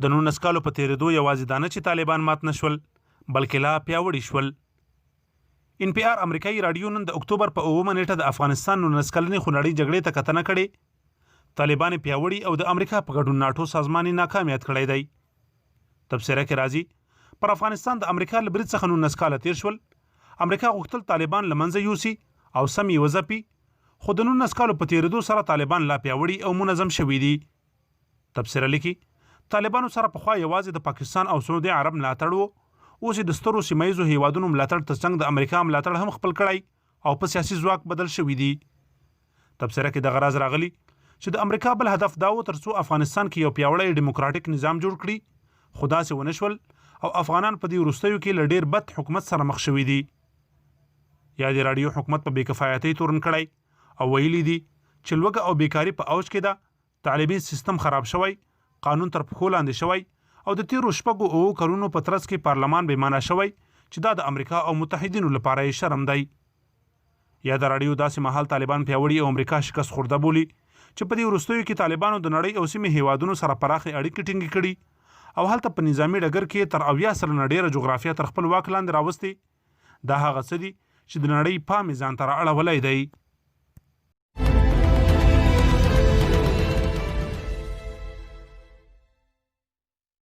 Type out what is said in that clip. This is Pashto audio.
د 19 کالو په تیریدو یوازې دا نه چې طالبان مات نه شول بلکې لا پیاوړي شول. ان پی آر امریکایي راډیو نن د اکتوبر په 9 نیټه د افغانستان 19 کلنې خونړۍ جګړې ته کتنه کړې. طالبان پیاوړي او د امریکا په ګډون ناټو سازمان ناکامیت کړی دی. تبصره کې راځي پر افغانستان د امریکا له برید څخه 19 کاله تیر شول. امریکا غوښتل طالبان له منځه یوسي او سم یې وځپي، خو د 19 کالو په تیریدو سره طالبان لا پیاوړي او منظم شوي دي. تبصره لیکي طالبانو سره پخوا یوازې د پاکستان او سعودي عرب ملاتړ و، اوس د سترو سیمایزو هیوادونو ملاتړ ترڅنګ د امریکا ملاتړ هم خپل کړی او په سیاسي ځواک بدل شوي دي. تبصره کې د غرض راغلی چې د امریکا بل هدف دا و ترڅو افغانستان کې یو پیاوړی ډیموکراټیک نظام جوړ کړي، خو داسې ونه شول او افغانان په دې وروستیو کې له ډېر بد حکومت سره مخ شوي دي. یا د راډیو حکومت په بېکفایتۍ تورن کړی او ویلي دي چې لوږه او بیکاري په اوج کې ده، تعلیمي سیستم خراب شوی، قانون تر پښو لاندې شوی او د تیرو شپږو اوو کلونو په ترڅ کې پارلمان بې معنا شوی چې دا د امریکا او متحدینو لپاره یې شرم دی. یا د راډیو داسې مهال طالبان پیاوړي او امریکا شکست خورده بولي چې په دې وروستیو کې طالبانو د نړۍ او سیمې هیوادونو سره پراخې اړیکې ټینګې کړي او هلته په نظامي ډګر کې تر 80 سلنه ډېره جغرافیه تر خپل واک لاندې راوستې. دا هغه څه دي چې د نړۍ پام یې ځان ته رااړولی دی.